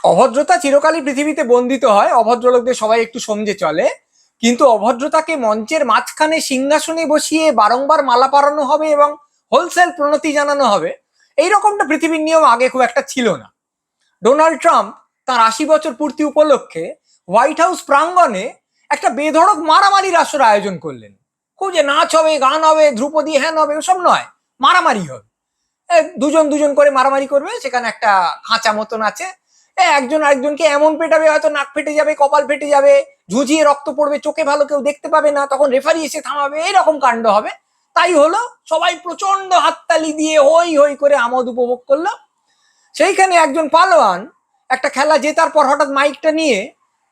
অভদ্রতা চিরকালই পৃথিবীতে বন্দিত হয়, অভদ্রলোকদের সবাই একটু সমঝে চলে, কিন্তু অভদ্রতাকে মঞ্চের মাঝখানে সিংহাসনে বসিয়ে বারংবার মালা পরানো হবে এবং হোলসেল প্রণতি জানানো হবে, এই রকমটা পৃথিবীর নিয়ম আগে খুব একটা ছিল না। ডোনাল্ড ট্রাম্প তার 80 বছর পূর্তি উপলক্ষে হোয়াইট হাউস প্রাঙ্গণে একটা বেধড়ক মারামারির আসর আয়োজন করলেন। খুব যে নাচ হবে, গান হবে, ধ্রুপদী হ্যান হবে, ওসব নয়, মারামারি হবে। দুজন দুজন করে মারামারি করবে, সেখানে একটা খাঁচা মতন আছে, একজন আরেকজনকে এমন পেটাবে, হয়তো নাক ফেটে যাবে, কপাল ফেটে যাবে, ঝুঁঝিয়ে রক্ত পড়বে, চোখে ভালো কেউ দেখতে পাবে না, তখন রেফারি এসে থামাবে, এইরকম কাণ্ড হবে। তাই হলো, সবাই প্রচন্ড হাততালি দিয়ে হই হই করে আমোদ উপভোগ করলো। সেইখানে একজন পালোয়ান একটা খেলা জেতার পর হঠাৎ মাইকটা নিয়ে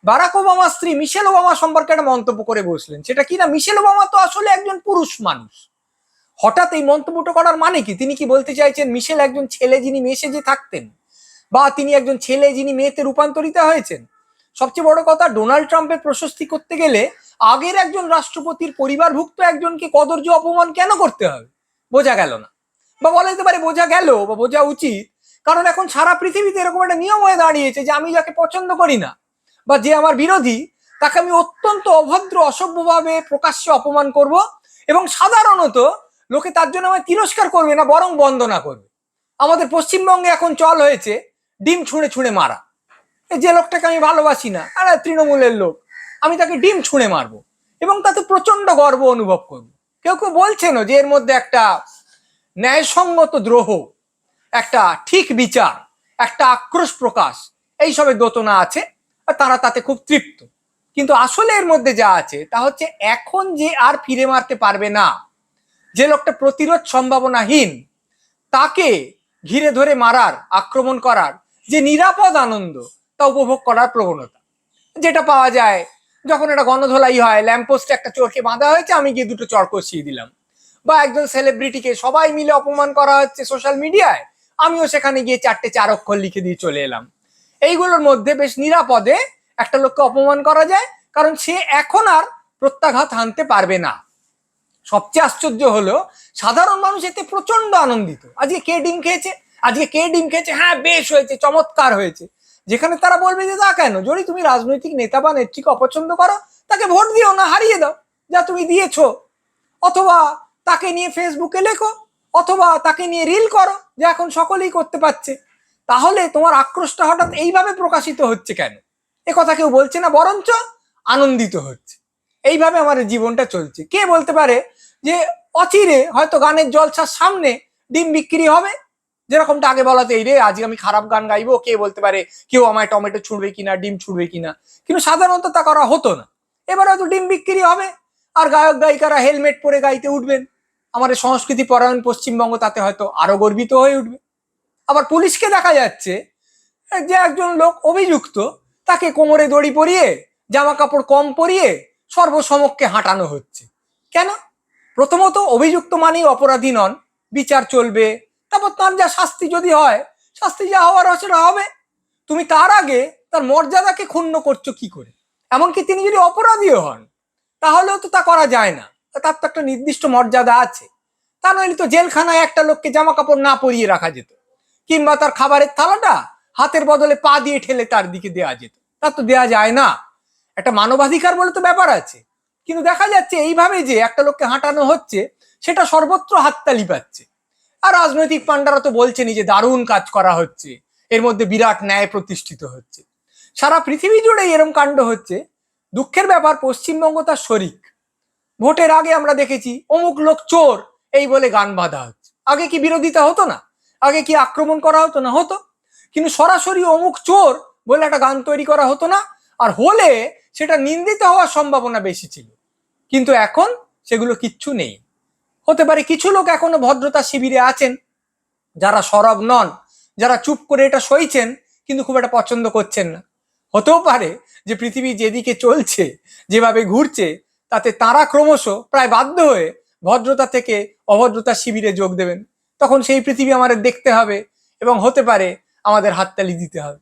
বারাক ওবামার স্ত্রী মিশেল ওবামা সম্পর্কে একটা মন্তব্য করে বসলেন। সেটা কি না, মিশেল ওবামা তো আসলে একজন পুরুষ মানুষ। হঠাৎ এই মন্তব্যটা করার মানে কি? তিনি কি বলতে চাইছেন মিশেল একজন ছেলে যিনি মেয়ে সেজে থাকতেন, বা তিনি একজন ছেলে যিনি মেয়েতে রূপান্তরিত হয়েছেন? সবচেয়ে বড় কথা, ডোনাল্ড ট্রাম্পের প্রশস্তি করতে গেলে আগের একজন রাষ্ট্রপতির পরিবারভুক্ত একজনকে কদর্য অপমান কেন করতে হবে? বোঝা গেল না। বা বলা যেতে পারে বোঝা গেল, বা বোঝা উচিত, কারণ এখন সারা পৃথিবীতে এরকম একটা নিয়ম হয়ে দাঁড়িয়েছে যে আমি যাকে পছন্দ করি না বা যে আমার বিরোধী, তাকে আমি অত্যন্ত অভদ্র অসভ্যভাবে প্রকাশ্যে অপমান করব, এবং সাধারণত লোকে তার জন্য আমায় তিরস্কার করবে না, বরং বন্দনা করবে। আমাদের পশ্চিমবঙ্গে এখন চল হয়েছে ডিম ছুঁড়ে ছুঁড়ে মারা। যে লোকটাকে আমি ভালোবাসি না, আর তৃণমূলের লোক, আমি তাকে ডিম ছুঁড়ে মারবো এবং তাতে প্রচন্ড গর্ব অনুভব করবো। কেউ কেউ বলছেন যে এর মধ্যে একটা ন্যায়সঙ্গত দ্রোহ, একটা ঠিক বিচার, একটা আক্রোশ প্রকাশ, এইসবের দোতনা আছে, আর তারা তাতে খুব তৃপ্ত। কিন্তু আসলে এর মধ্যে যা আছে তা হচ্ছে, এখন যে আর ফিরে মারতে পারবে না, যে লোকটা প্রতিরোধ সম্ভাবনাহীন, তাকে ঘিরে ধরে মারার, আক্রমণ করার যে নিরাপদ আনন্দ, তা উপভোগ করার প্রবণতা যেটা পাওয়া যায় যখন একটা গণধোলাই হয়, ল্যাম্পপোস্টে একটা চোরকে বাঁধা হয়েছে, আমি গিয়ে দুটো চড় কষিয়ে দিলাম। বা একজন সেলিব্রিটিকে সবাই মিলে অপমান করা হচ্ছে সোশ্যাল মিডিয়ায়, আমিও সেখানে গিয়ে 4 অক্ষর লিখে দিয়ে চলে এলাম। এইগুলোর মধ্যে বেশ নিরাপদে একটা লোককে অপমান করা যায়, কারণ সে এখন আর প্রত্যাঘাত হানতে পারবে না। সবচেয়ে আশ্চর্য হলো, সাধারণ মানুষ এতে প্রচন্ড আনন্দিত। আজকে কে ডিম খেয়েছে, আজকে কে ডিম খেয়েছে, হ্যাঁ বেশ হয়েছে, চমৎকার হয়েছে। যেখানে তারা বলবে যে তা কেন, যদি তুমি রাজনৈতিক নেতা বা নেত্রীকে অপছন্দ করো, তাকে ভোট দিও না, হারিয়ে দাও যা তুমি দিয়েছো, অথবা তাকে নিয়ে ফেসবুকে লেখো, অথবা তাকে নিয়ে রিল করো, যা এখন সকলেই করতে পারছে। তাহলে তোমার আক্রোশটা হঠাৎ এইভাবে প্রকাশিত হচ্ছে কেন? এ কথা কেউ বলছে না, বরঞ্চ আনন্দিত হচ্ছে। এইভাবে আমাদের জীবনটা চলছে। কে বলতে পারে যে অচিরে হয়তো গানের জলসার সামনে ডিম বিক্রি হবে, যেরকমটা আগে বলাতে, এই রে আজকে আমি খারাপ গান গাইবো, কে বলতে পারে কেউ আমায় টমেটো ছুঁড়বে কিনা, ডিম ছুঁড়বে কিনা। কিন্তু সাধারণত তা করা হতো না। এবার হয়তো ডিম বিক্রি হবে, আর গায়ক গায়িকারা হেলমেট পরে গাইতে উঠবেন। আমাদের সংস্কৃতি পরায়ণ পশ্চিমবঙ্গ তাতে হয়তো আরো গর্বিত হয়ে উঠবে। আবার পুলিশকে দেখা যাচ্ছে যে একজন লোক অভিযুক্ত, তাকে কোমরে দড়ি পরিয়ে, জামা কাপড় কম পরিয়ে সর্বসমক্ষে হাঁটানো হচ্ছে। কেন? প্রথমত, অভিযুক্ত মানেই অপরাধী নন, বিচার চলবে, তারপর তার যা শাস্তি যদি হয়, শাস্তি যা হওয়ার সেটা হবে। তুমি তার আগে তার মর্যাদাকে ক্ষুণ্ণ করছো কি করে? এমনকি তিনি যদি অপরাধীও হন, তাহলেও তো তা করা যায় না, তার তো একটা নির্দিষ্ট মর্যাদা আছে। তা নইলে তো জেলখানায় একটা লোককে জামা কাপড় না পরিয়ে রাখা যেত, কিংবা তার খাবারের থালাটা হাতের বদলে পা দিয়ে ঠেলে তার দিকে দেওয়া যেত। তা তো দেওয়া যায় না। একটা মানবাধিকার বলে তো ব্যাপার আছে। কিন্তু দেখা যাচ্ছে এইভাবে যে একটা লোককে হাঁটানো হচ্ছে, সেটা সর্বত্র হাততালি পাচ্ছে। আর রাজনৈতিক পান্ডারা তো বলছেনই যে দারুণ কাজ করা হচ্ছে, এর মধ্যে বিরাট ন্যায় প্রতিষ্ঠিত হচ্ছে। সারা পৃথিবী জুড়ে এরম কাণ্ড হচ্ছে। দুঃখের ব্যাপার, পশ্চিমবঙ্গ তার শরিক। ভোটের আগে আমরা দেখেছি অমুক লোক চোর, এই বলে গান বাঁধা হচ্ছে। আগে কি বিরোধিতা হতো না? আগে কি আক্রমণ করা হতো না? হতো। কিন্তু সরাসরি অমুক চোর বলে একটা গান তৈরি করা হতো না, আর হলে সেটা নিন্দিত হওয়ার সম্ভাবনা বেশি ছিল। কিন্তু এখন সেগুলো কিচ্ছু নেই। হতে পারে কিছু লোক এখনো ভদ্রতা শিবিরে আছেন, যারা সরব নন, যারা চুপ করে এটা সইছেন, কিন্তু খুব একটা পছন্দ করছেন না। হতেও পারে যে পৃথিবী যেদিকে চলছে, যেভাবে ঘুরছে, তাতে তারা ক্রমশ প্রায় বাধ্য হয়ে ভদ্রতা থেকে অভদ্রতা শিবিরে যোগ দেবেন। তখন সেই পৃথিবী আমাদের দেখতে হবে, এবং হতে পারে আমাদের হাততালি দিতে হবে।